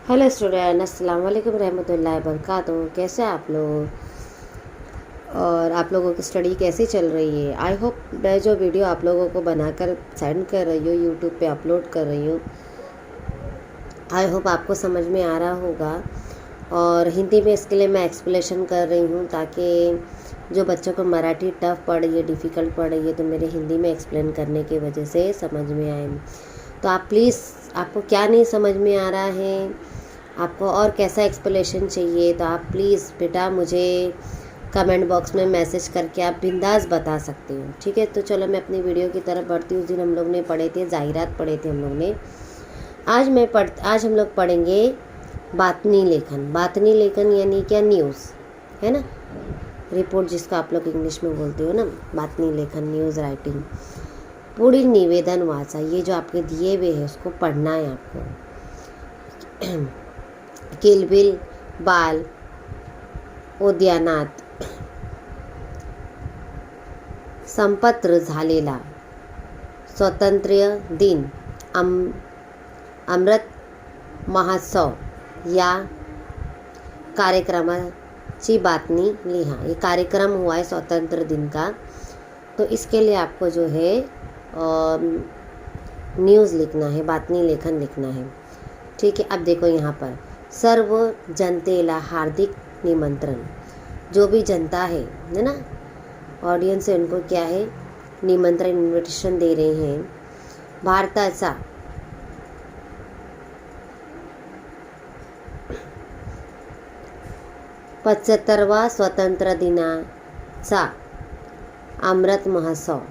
Hello student, अस्सलाम वालेकुम रहमतुल्लाहि वबरकातुहू। कैसे हैं आप लोग और आप लोगों की स्टडी कैसी चल रही है। आई होप मैं जो वीडियो आप लोगों को बनाकर सेंड कर रही हूँ, यूट्यूब पे अपलोड कर रही हूँ, आई होप आपको समझ में आ रहा होगा। और हिंदी में इसके लिए मैं एक्सप्लेनेशन कर रही हूँ ताकि जो बच्चों को मराठी टफ़ पड़ रही है, डिफ़िकल्ट पड़ रही है, तो मेरे हिंदी में एक्सप्लेन करने की वजह से समझ में आए। तो आप प्लीज़, आपको क्या नहीं समझ में आ रहा है, आपको और कैसा एक्सप्लेनेशन चाहिए, तो आप प्लीज़ बेटा मुझे कमेंट बॉक्स में मैसेज करके आप बिंदास बता सकते हो। ठीक है, तो चलो मैं अपनी वीडियो की तरफ बढ़ती हूँ। उस दिन हम लोग ने पढ़े थे ज़ाहिरात, पढ़े थे हम लोग ने। आज हम लोग पढ़ेंगे बातनी लेखन। बातनी लेखन यानी क्या, न्यूज़ है ना, रिपोर्ट जिसको आप लोग इंग्लिश में बोलते हो ना, बातनी लेखन, न्यूज़ राइटिंग। पूरी निवेदन वाचा, ये जो आपके दिए हुए है उसको पढ़ना है आपको। किलबिल, बाल उद्यानात संपत्र झालेला स्वातंत्र्य दिन, अमृत महोत्सव या कार्यक्रमाची बातमी लिहा। ये कार्यक्रम हुआ है स्वातंत्र्य दिन का, तो इसके लिए आपको जो है न्यूज़ लिखना है, बातमी लेखन लिखना है। ठीक है, अब देखो यहाँ पर सर्व जनतेला हार्दिक निमंत्रण। जो भी जनता है ना, ऑडियंस है, उनको क्या है, निमंत्रण, इन्विटेशन दे रहे हैं। भारताचा 75वा स्वातंत्र्य दिनाचा अमृत महोत्सव।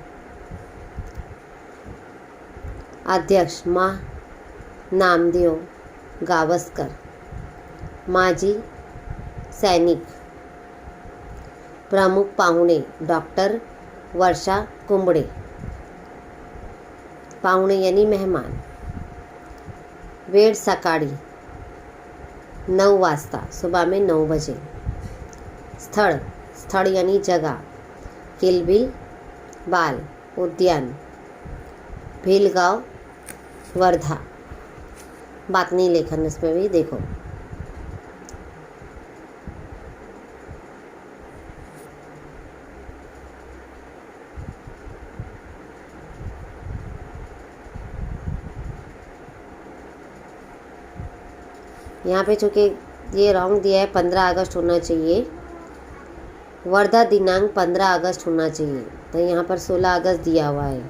अध्यक्ष नामदेव गावस्कर, माजी सैनिक। प्रमुख पाहुणे डॉक्टर वर्षा कुंबळे, पाहुणे यानी मेहमान। वेळ सकाळी 9 वाजता, सुबह में 9 बजे। स्थळ यानी जगह। किलबिल, बाल उद्यान, भेलगांव, वर्धा। बातमी लेखन इसमें भी देखो। यहाँ पे चूँकि ये रॉन्ग दिया है, 15 अगस्त होना चाहिए। वर्धा दिनांक 15 अगस्त होना चाहिए, तो यहाँ पर 16 अगस्त दिया हुआ है।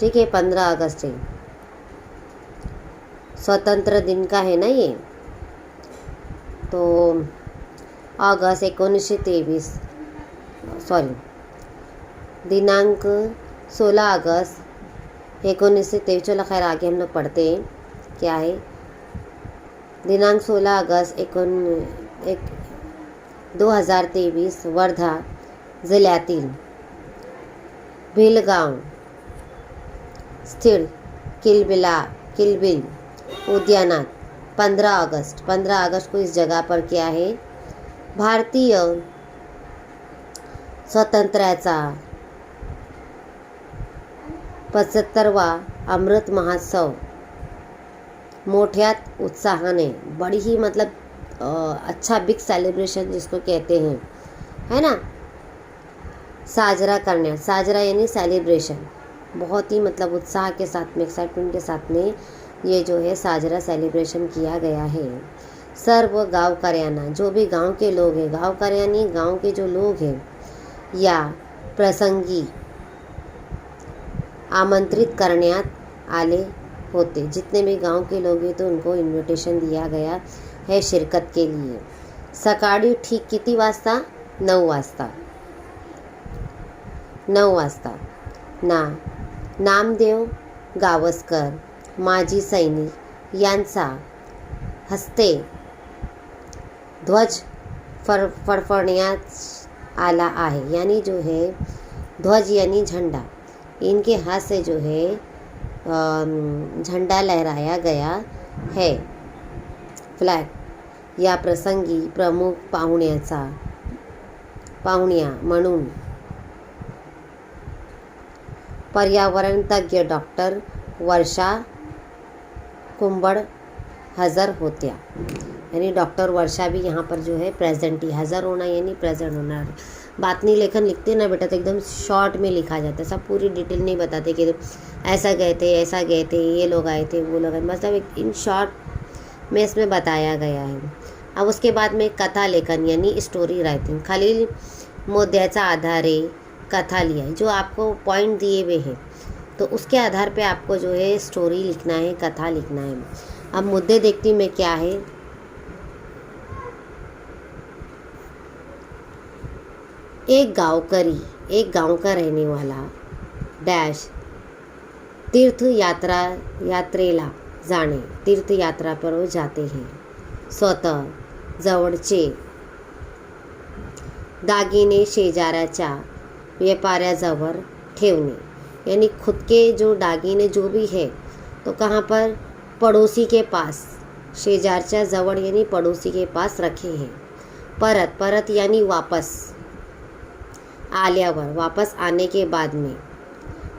ठीक है, 15 अगस्त है, स्वतंत्र दिन का है ना ये। तो अगस्त 1923, सॉरी, दिनांक 16 अगस्त 1923। चलो खैर, आगे हम लोग पढ़ते हैं क्या है। दिनांक 16 अगस्त 2023 वर्धा जिल्ह्यातील भेलगाव स्थित किलबिल उद्यानात 15 अगस्त को इस जगह पर क्या है, भारतीय स्वातंत्र्याचा 75वा अमृत महोत्सव मोठ्यात उत्साहाने, बड़ी ही मतलब अच्छा बिग सेलिब्रेशन जिसको कहते हैं, है ना, साजरा करने। साजरा यानी सेलिब्रेशन, बहुत ही मतलब उत्साह के साथ में, एक्साइटमेंट के साथ में ये जो है साजरा सेलिब्रेशन किया गया है। सर्व गावकऱ्यांना, जो भी गांव के लोग हैं, गावकऱ्यांनी गांव के जो लोग हैं, या प्रसंगी आमंत्रित करण्यात आले होते। जितने भी गांव के लोग हैं तो उनको इन्विटेशन दिया गया है शिरकत के लिए। सकाळी ठीक किती वाजता, 9 वाजता। 9 वाजता। नामदेव गावस्कर, माजी सैनिक यांचा हस्ते ध्वज फडफडण्यात आला आहे। यानी जो है ध्वज यानी झंडा, इनके हाथ से जो है झंडा लहराया गया है, फ्लॅग। या प्रसंगी प्रमुख पाहुण्या म्हणून पर्यावरण तज्ञ डॉक्टर वर्षा कुंबळ हजर होत्या, यानी डॉक्टर वर्षा भी यहाँ पर जो है प्रेजेंट ही, हजर होना यानी प्रेजेंट होना। बातनी लेखन लिखते ना बेटा तो एकदम शॉर्ट में लिखा जाता है, सब पूरी डिटेल नहीं बताते कि ऐसा गए थे, ऐसा गए थे, ये लोग आए थे, वो लोग आए, मतलब एक इन शॉर्ट में इसमें बताया गया है। अब उसके बाद में कथा लेखन यानी स्टोरी राइटिंग, खालील मुद्द्याचा आधारे कथा लिया है, जो आपको पॉइंट दिए हुए हैं तो उसके आधार पे आपको जो है स्टोरी लिखना है, कथा लिखना है। अब मुद्दे देखती हूँ मैं क्या है। एक गांव का रहने वाला डैश यात्रेला जाणे, तीर्थ यात्रा पर वो जाते हैं। स्वतः जवळचे दागिने शेजाऱ्याच्या व्यापाऱ्याजवळ ठेवणे, यानी खुद के जो दागिने जो भी है तो कहाँ पर, पड़ोसी के पास, शेजारच्या जवळ यानी पड़ोसी के पास रखे हैं। परत यानी वापस, आल्यावर वापस आने के बाद में,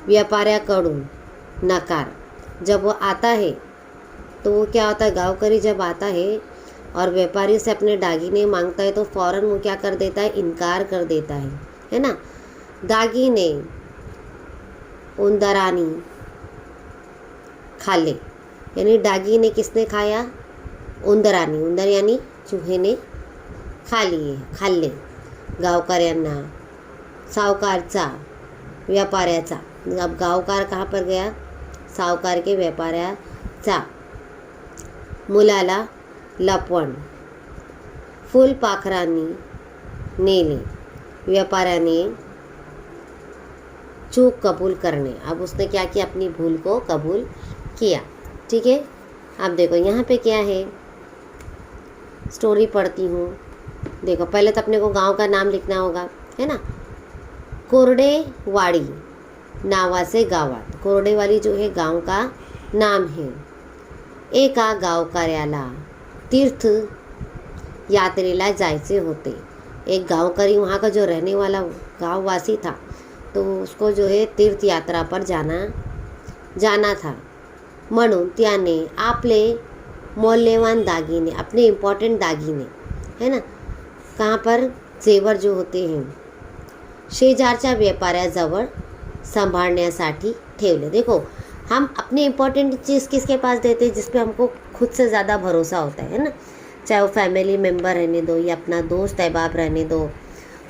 व्यापाऱ्याकडून नकार, जब वो आता है तो वो क्या होता है, गांवकरी जब आता है और व्यापारी से अपने दागिने मांगता है तो फ़ौरन वो क्या कर देता है, इनकार कर देता है ना। दागिने उंदरानी खाले, यानी दागिने किसने खाया, उंदरानी, उंदर यानी चूहे ने खाल्ले। गावकऱ्यांना, सावकारचा, व्यापाऱ्याचा, अब गावकार कहाँ पर गया, सावकार के व्यापाऱ्याचा। मुलाला लपवण, फुलपाखरांनी नेले, व्यापाऱ्याने चूक कबूल करने, अब उसने क्या किया, अपनी भूल को कबूल किया। ठीक है, अब देखो यहाँ पे क्या है, स्टोरी पढ़ती हूँ। देखो पहले तो अपने को गांव का नाम लिखना होगा, है ना। कोरडेवाडी नावाचे गावात, कोरडेवाडी जो है गांव का नाम है। एका गावकऱ्याला तीर्थ यात्रेला जायचे होते, एक गांवकरी वहाँ का जो रहने वाला गांववासी था तो उसको जो है तीर्थ यात्रा पर जाना था, म्हणून त्याने आपले मौल्यवान दागिने, अपने इम्पॉर्टेंट दागिने, है ना, कहाँ पर, जेवर जो होते हैं, शेजारच्या व्यापाऱ्याजवळ सांभाळण्यासाठी ठेवले। देखो हम अपने इम्पोर्टेंट चीज़ किसके पास देते हैं, जिस पे हमको खुद से ज़्यादा भरोसा होता है ना, चाहे वो फैमिली मेम्बर रहने दो या अपना दोस्त अहबाब रहने दो,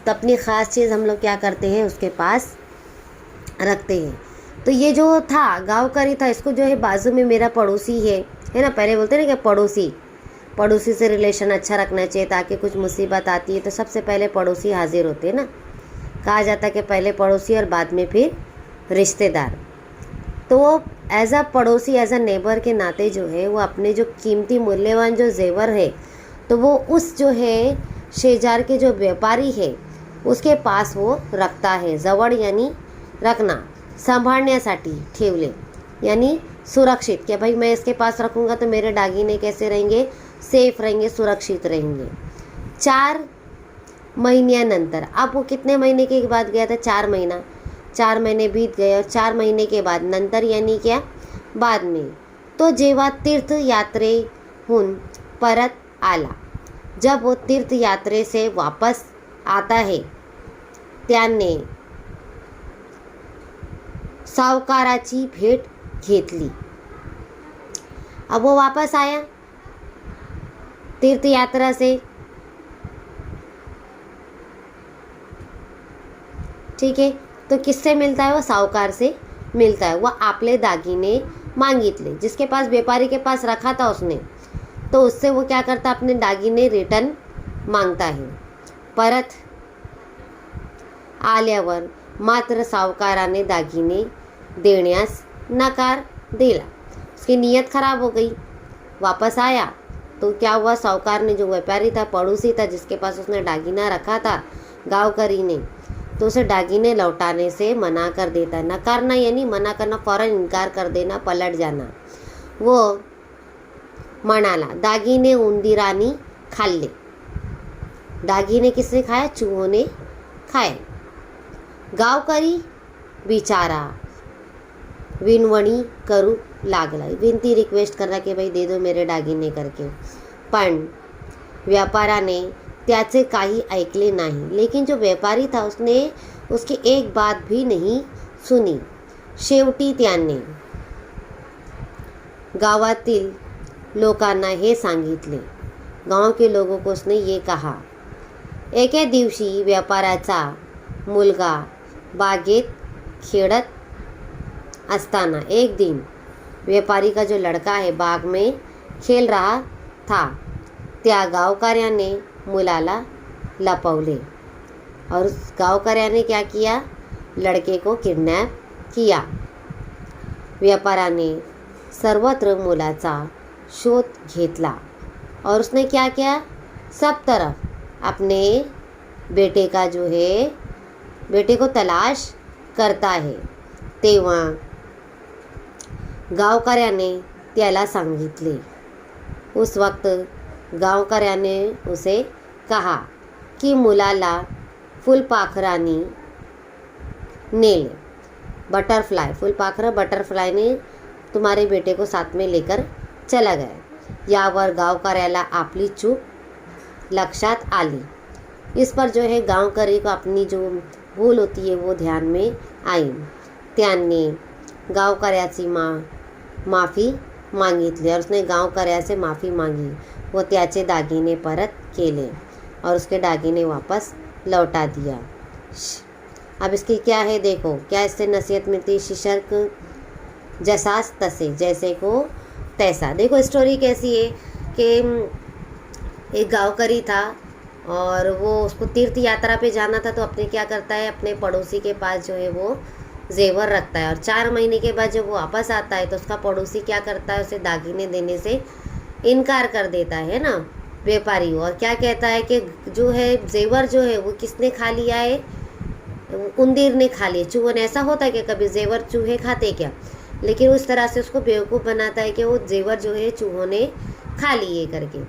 तो अपनी ख़ास चीज़ हम लोग क्या करते हैं, उसके पास रखते हैं। तो ये जो था गांवकरी था, इसको जो है बाजू में मेरा पड़ोसी है ना, पहले बोलते हैं ना कि पड़ोसी से रिलेशन अच्छा रखना चाहिए, ताकि कुछ मुसीबत आती है तो सबसे पहले पड़ोसी हाजिर होते हैं ना। कहा जाता है कि पहले पड़ोसी और बाद में फिर रिश्तेदार। तो वो एज अ पड़ोसी, एज अ नेबर के नाते जो है वो अपने जो कीमती मूल्यवान जो जेवर है तो वो उस जो है शेजार के जो व्यापारी है उसके पास वो रखता है। जवळ यानी रखना, सांभाळण्यासाठी ठेवले यानी सुरक्षित, कि भाई मैं इसके पास रखूँगा तो मेरे दागिने कैसे रहेंगे, सेफ रहेंगे, सुरक्षित रहेंगे। 4 महीन्यानंतर, अब वो कितने महीने के बाद गया था, 4 महीना, 4 महीने बीत गए और 4 महीने के बाद, नंतर यानी क्या, बाद में, तो जेव्हा तीर्थ यात्रेहून परत आला, जब वो तीर्थ यात्रे से वापस आता है, त्याने सावकाराची भेट घेतली। अब वो वापस आया तीर्थ यात्रा से, ठीक है, तो किससे मिलता है, वो सावकार से मिलता है। वह आपले दागिने मागितले, जिसके पास व्यापारी के पास रखा था उसने, तो उससे वो क्या करता, अपने दागिने रिटर्न मांगता है। परत आल्यावर मात्र सावकाराने दागिने देण्यास नकार दिला। उसकी नीयत खराब हो गई, वापस आया तो क्या हुआ, सावकार ने, जो व्यापारी था, पड़ोसी था, जिसके पास उसने दागिना रखा था गांवकरी ने, तो उसे दागिने लौटाने से मना कर देता है। नकारना यानी मना करना, फ़ौरन इनकार कर देना, पलट जाना। वो म्हणाला, दागिने उंदीरानी खाल्ले, दागिने किसने खाया, चूहों ने खाए। गावकरी बिचारा विनवणी करू लागला, विनंती रिक्वेस्ट करा की भाई दे दो मेरे दागिने करके. पण व्यापाऱ्याने त्याचे काही ऐकले नाही. लेकिन जो व्यापारी था उसने उसकी एक बात भी नहीं सुनी. शेवटी त्याने गावातील लोकांना हे सांगितले. गांव के लोगों को उसने ये कहा. एके दिवशी व्यापाऱ्याचा मुलगा बागेत खेळत असताना, एक दिन व्यापारी का जो लड़का है बाग में खेल रहा था. त्या गावकऱ्याने मुलाला लपवले और गावकऱ्याने क्या किया, लड़के को किडनैप किया. व्यापाऱ्याने सर्वत्र मुलाचा शोध घेतला और उसने क्या किया, सब तरफ अपने बेटे का जो है, बेटे को तलाश करता है. तेव्हा गावकऱ्याने त्याला सांगितले. उस वक्त गावकऱ्याने उसे कहा कि मुलाला फुलपाखराने नेले. बटरफ्लाई, फुलपाखरा बटरफ्लाई ने तुम्हारे बेटे को साथ में लेकर चला गया. यावर गावकऱ्याला आपली चूक लक्षात आली. इस पर जो है गावकरी को अपनी जो भूल होती है वो ध्यान में आई. त्यांनी गावकऱ्याची माफ़ी मागितली और उसने गावकऱ्यासे माफ़ी मांगी. वो त्याचे दागिने परत केले और उसके दागिने वापस लौटा दिया. अब इसकी क्या है देखो, क्या इससे नसीहत मिलती. शिशर्क जसास तसे, जैसे को तैसा. देखो स्टोरी कैसी है कि एक गांवकरी था और वो उसको तीर्थ यात्रा पे जाना था. तो अपने क्या करता है, अपने पड़ोसी के पास जो है वो जेवर रखता है और 4 महीने के बाद जब वो वापस आता है तो उसका पड़ोसी क्या करता है, उसे दागिने देने से इनकार कर देता है ना व्यापारी. और क्या कहता है कि जो है जेवर जो है वो किसने खा लिया है, उंदीर ने खा लिया. चूहों ने, ऐसा होता है कि कभी जेवर चूहे खाते क्या, लेकिन उस तरह से उसको बेवकूफ़ बनाता है कि वो जेवर जो है चूहों ने खा लिए करके.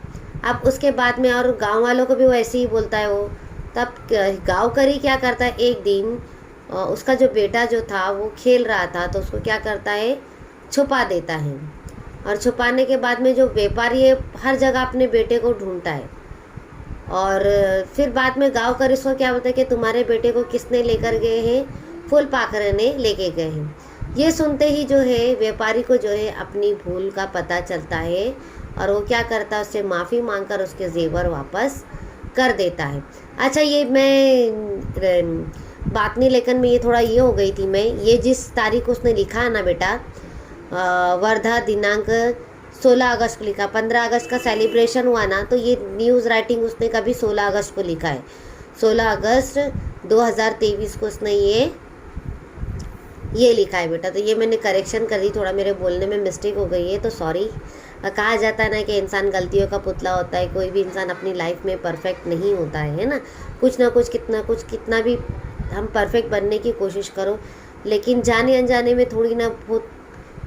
अब उसके बाद में और गांव वालों को भी वो ऐसे ही बोलता है वो. तब गांवकरी क्या करता है, एक दिन उसका जो बेटा जो था वो खेल रहा था तो उसको क्या करता है, छुपा देता है. और छुपाने के बाद में जो व्यापारी है हर जगह अपने बेटे को ढूंढता है. और फिर बाद में गांवकरी उसको क्या बोलता है कि तुम्हारे बेटे को किसने लेकर गए हैं, फुलपाखरे ने लेके गए हैं. ये सुनते ही जो है व्यापारी को जो है अपनी भूल का पता चलता है और वो क्या करता है, उससे माफ़ी मांगकर उसके जेवर वापस कर देता है. अच्छा, ये मैं बात नहीं, लेकिन मैं ये थोड़ा ये हो गई थी. मैं ये जिस तारीख उसने लिखा है ना बेटा, वर्धा दिनांक 16 अगस्त को लिखा. 15 अगस्त का सेलिब्रेशन हुआ ना, तो ये न्यूज़ राइटिंग उसने कभी 16 अगस्त को लिखा है. 16 अगस्त 2023 को उसने ये लिखा है बेटा. तो ये मैंने करेक्शन कर दी, थोड़ा मेरे बोलने में मिस्टेक हो गई है तो सॉरी. कहा जाता है ना कि इंसान गलतियों का पुतला होता है. कोई भी इंसान अपनी लाइफ में परफेक्ट नहीं होता है ना. कुछ ना कुछ कितना भी हम परफेक्ट बनने की कोशिश करो, लेकिन जाने अनजाने में थोड़ी ना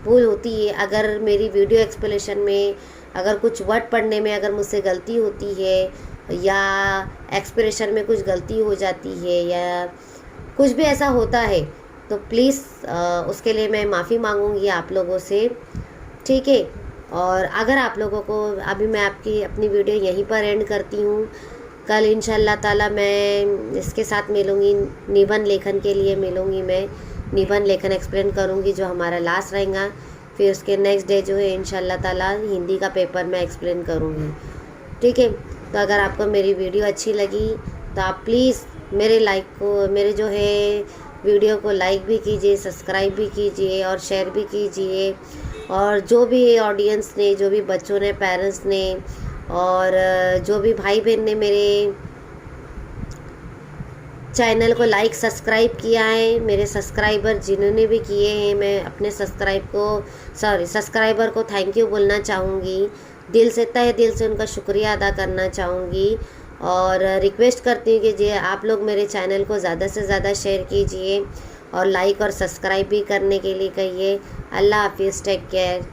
भूल होती है. अगर मेरी वीडियो एक्सप्लेनेशन में अगर कुछ वर्ड पढ़ने में अगर मुझसे गलती होती है या एक्सप्रेशन में कुछ गलती हो जाती है या कुछ भी ऐसा होता है तो प्लीज़ उसके लिए मैं माफ़ी मांगूंगी आप लोगों से, ठीक है. और अगर आप लोगों को, अभी मैं अपनी वीडियो यहीं पर एंड करती हूँ. कल इंशाल्लाह ताला मैं इसके साथ मिलूँगी, निबंध लेखन के लिए मिलूँगी. मैं निबंध लेखन एक्सप्लेन करूँगी जो हमारा लास्ट रहेगा. फिर उसके नेक्स्ट डे जो है इंशाल्लाह ताला हिंदी का पेपर मैं एक्सप्लेन करूँगी, ठीक है. तो अगर आपको मेरी वीडियो अच्छी लगी तो आप प्लीज़ मेरे जो है वीडियो को लाइक भी कीजिए, सब्सक्राइब भी कीजिए और शेयर भी कीजिए. और जो भी ऑडियंस ने, जो भी बच्चों ने, पेरेंट्स ने और जो भी भाई बहन ने मेरे चैनल को लाइक सब्सक्राइब किया है, मेरे सब्सक्राइबर जिन्होंने भी किए हैं, मैं अपने सब्सक्राइबर को थैंक यू बोलना चाहूँगी. दिल से, तहे दिल से उनका शुक्रिया अदा करना चाहूँगी. और रिक्वेस्ट करती हूँ कि जी आप लोग मेरे चैनल को ज़्यादा से ज़्यादा शेयर कीजिए और लाइक और सब्सक्राइब भी करने के लिए कहिए. अल्लाह हाफिज़, टेक केयर.